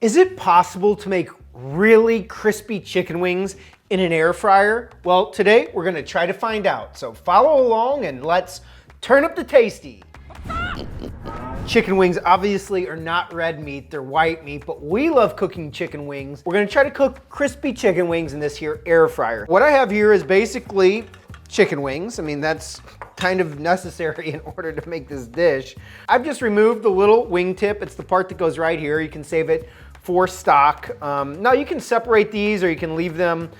Is it possible to make really crispy chicken wings in an air fryer? Well, today we're gonna try to find out. So follow along and let's turn up the tasty. Chicken wings obviously are not red meat, they're white meat, but we love cooking chicken wings. We're gonna try to cook crispy chicken wings in this here air fryer. What I have here is basically chicken wings. I mean, that's kind of necessary in order to make this dish. I've just removed the little wing tip. It's the part that goes right here. You can save it for stock. Now you can separate these or you can leave them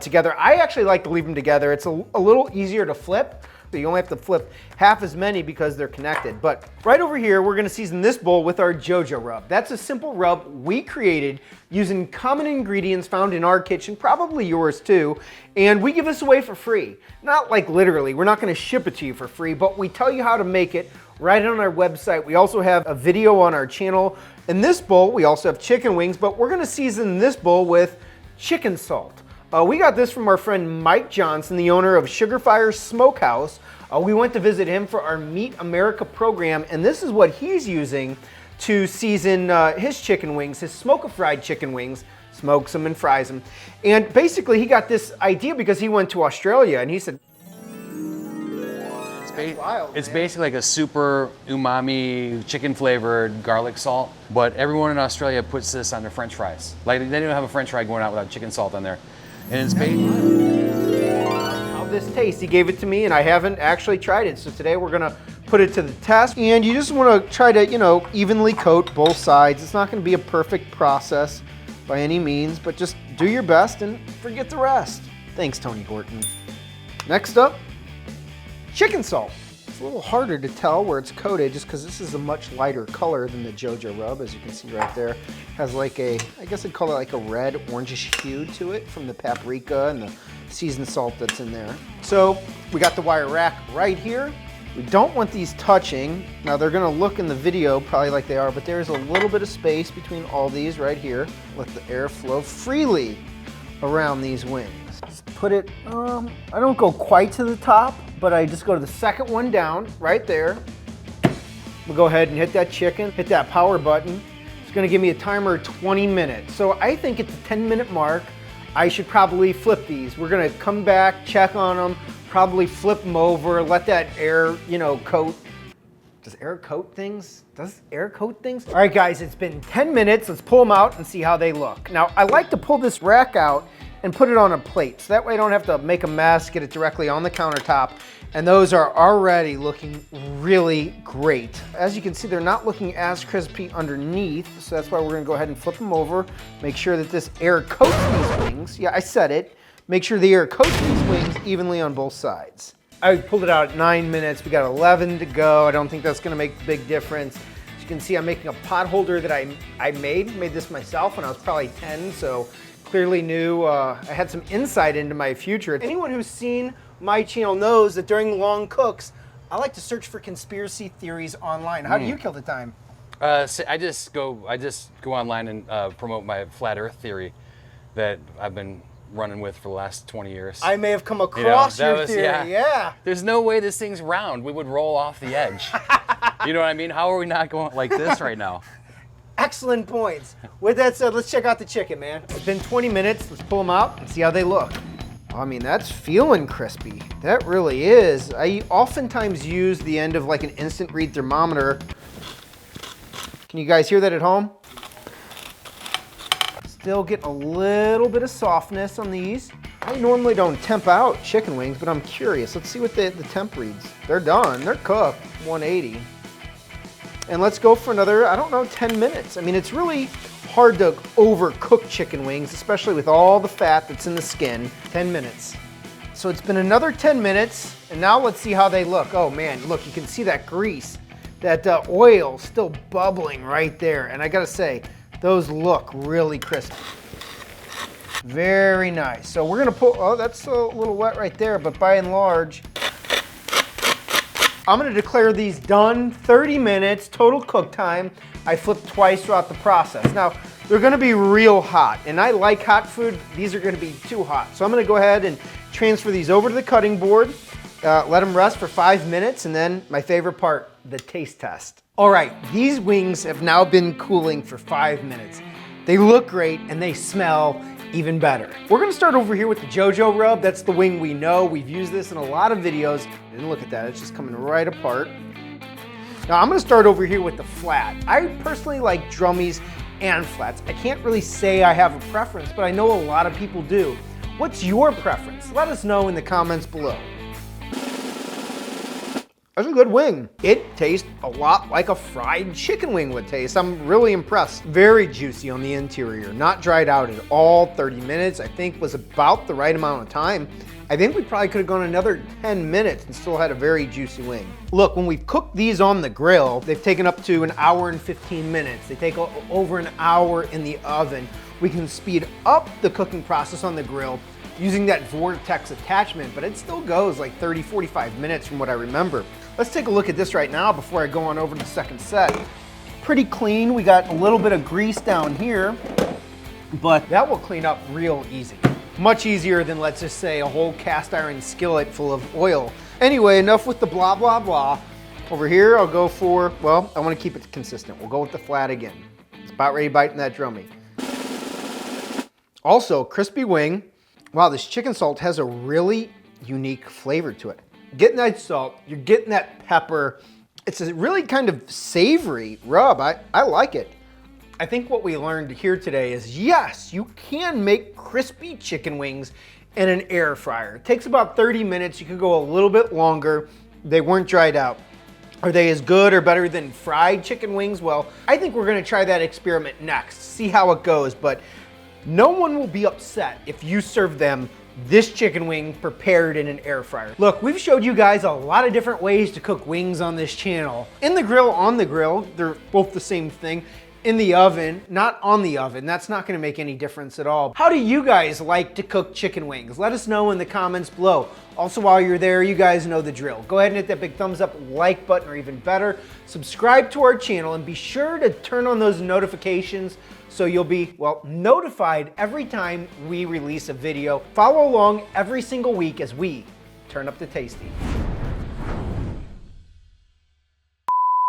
together. I actually like to leave them together. It's a little easier to flip. So you only have to flip half as many because they're connected. But right over here, we're gonna season this bowl with our JoJo rub. That's a simple rub we created using common ingredients found in our kitchen, probably yours too, and we give this away for free. Not like literally, we're not gonna ship it to you for free, but we tell you how to make it right on our website. We also have a video on our channel. In this bowl, we also have chicken wings, but we're gonna season this bowl with chicken salt. We got this from our friend Mike Johnson, the owner of Sugar Fire Smokehouse. We went to visit him for our Meat America program, and this is what he's using to season his chicken wings, his smoke-fried chicken wings, smokes them and fries them. And basically he got this idea because he went to Australia and he said, it's basically like a super umami chicken flavored garlic salt, but everyone in Australia puts this on their French fries. Like they don't have a French fry going out without chicken salt on there. And it's how this tastes. He gave it to me and I haven't actually tried it. So today we're gonna put it to the test. And you just wanna try to, you know, evenly coat both sides. It's not gonna be a perfect process by any means, but just do your best and forget the rest. Thanks, Tony Horton. Next up, chicken salt. It's a little harder to tell where it's coated just because this is a much lighter color than the JoJo rub, as you can see right there. It has like a, I guess I'd call it like a red orangish hue to it from the paprika and the seasoned salt that's in there. So we got the wire rack right here. We don't want these touching. Now they're gonna look in the video probably like they are, but there's a little bit of space between all these right here. Let the air flow freely around these wings. Just put it, I don't go quite to the top, but I just go to the second one down, right there. We'll go ahead and hit that chicken, hit that power button. It's gonna give me a timer of 20 minutes. So I think at the 10-minute mark, I should probably flip these. We're gonna come back, check on them, probably flip them over, let that air, you know, coat. Does air coat things? Does air coat things? All right, guys, it's been 10 minutes. Let's pull them out and see how they look. Now, I like to pull this rack out and put it on a plate. So that way I don't have to make a mess, get it directly on the countertop. And those are already looking really great. As you can see, they're not looking as crispy underneath. So that's why we're gonna go ahead and flip them over. Make sure that this air coats these wings. Yeah, I said it. Make sure the air coats these wings evenly on both sides. I pulled it out at 9 minutes. We got 11 to go. I don't think that's gonna make a big difference. As you can see, I'm making a pot holder that I made this myself when I was probably 10, so clearly knew I had some insight into my future. Anyone who's seen my channel knows that during long cooks, I like to search for conspiracy theories online. How do you kill the time? So I just go online and promote my flat Earth theory that I've been running with for the last 20 years. I may have come across your theory, yeah. There's no way this thing's round. We would roll off the edge. You know what I mean? How are we not going like this right now? Excellent points. With that said, let's check out the chicken, man. It's been 20 minutes. Let's pull them out and see how they look. I mean, that's feeling crispy. That really is. I oftentimes use the end of like an instant read thermometer. Can you guys hear that at home? Still getting a little bit of softness on these. I normally don't temp out chicken wings, but I'm curious. Let's see what the temp reads. They're done. They're cooked, 180. And let's go for another, I don't know, 10 minutes. I mean, it's really hard to overcook chicken wings, especially with all the fat that's in the skin. 10 minutes. So it's been another 10 minutes, and now let's see how they look. Oh man, look, you can see that grease, that oil still bubbling right there. And I gotta say, those look really crispy. Very nice. So we're gonna pull, oh, that's a little wet right there, but by and large, I'm gonna declare these done. 30 minutes, total cook time. I flipped twice throughout the process. Now, they're gonna be real hot, and I like hot food. These are gonna be too hot. So I'm gonna go ahead and transfer these over to the cutting board, let them rest for 5 minutes, and then my favorite part, the taste test. All right, these wings have now been cooling for 5 minutes. They look great and they smell even better. We're gonna start over here with the JoJo rub. That's the wing we know. We've used this in a lot of videos. And look at that, it's just coming right apart. Now I'm gonna start over here with the flat. I personally like drummies and flats. I can't really say I have a preference, but I know a lot of people do. What's your preference? Let us know in the comments below. That's a good wing. It tastes a lot like a fried chicken wing would taste. I'm really impressed. Very juicy on the interior, not dried out at all. 30 minutes, I think, was about the right amount of time. I think we probably could have gone another 10 minutes and still had a very juicy wing. Look, when we've cooked these on the grill, they've taken up to 1 hour and 15 minutes. They take over an hour in the oven. We can speed up the cooking process on the grill using that vortex attachment, but it still goes like 30, 45 minutes from what I remember. Let's take a look at this right now before I go on over to the second set. Pretty clean. We got a little bit of grease down here, but that will clean up real easy. Much easier than, let's just say, a whole cast iron skillet full of oil. Anyway, enough with the blah, blah, blah. Over here, I'll go for, well, I want to keep it consistent. We'll go with the flat again. It's about ready to bite in that drummy. Also, crispy wing. Wow, this chicken salt has a really unique flavor to it. Getting that salt, you're getting that pepper. It's a really kind of savory rub. I like it. I think what we learned here today is, yes, you can make crispy chicken wings in an air fryer. It takes about 30 minutes. You could go a little bit longer. They weren't dried out. Are they as good or better than fried chicken wings? Well, I think we're gonna try that experiment next, see how it goes, but no one will be upset if you serve them this chicken wing prepared in an air fryer. Look, we've showed you guys a lot of different ways to cook wings on this channel. In the grill, on the grill, they're both the same thing. In the oven, not on the oven, that's not gonna make any difference at all. How do you guys like to cook chicken wings? Let us know in the comments below. Also, while you're there, you guys know the drill. Go ahead and hit that big thumbs up, like button, or even better, subscribe to our channel and be sure to turn on those notifications so you'll be, well, notified every time we release a video. Follow along every single week as we turn up the tasty.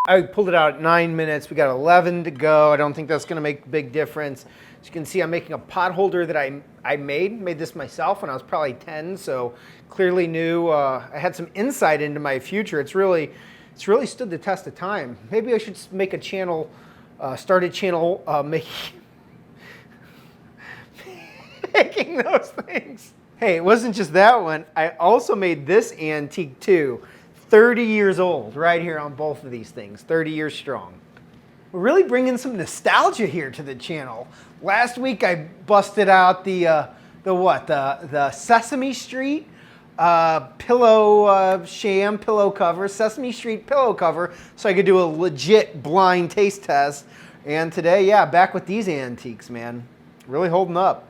I pulled it out at 9 minutes. We got 11 to go. I don't think that's gonna make a big difference. As you can see, I'm making a pot holder that I made this myself when I was probably 10, so clearly knew I had some insight into my future. It's really stood the test of time. Maybe I should make a channel, start a channel making those things. Hey, it wasn't just that one. I also made this antique too. 30 years old, right here on both of these things, 30 years strong. We're really bringing some nostalgia here to the channel. Last week I busted out the Sesame Street sham pillow cover, Sesame Street pillow cover, so I could do a legit blind taste test. And today, yeah, back with these antiques, man. Really holding up.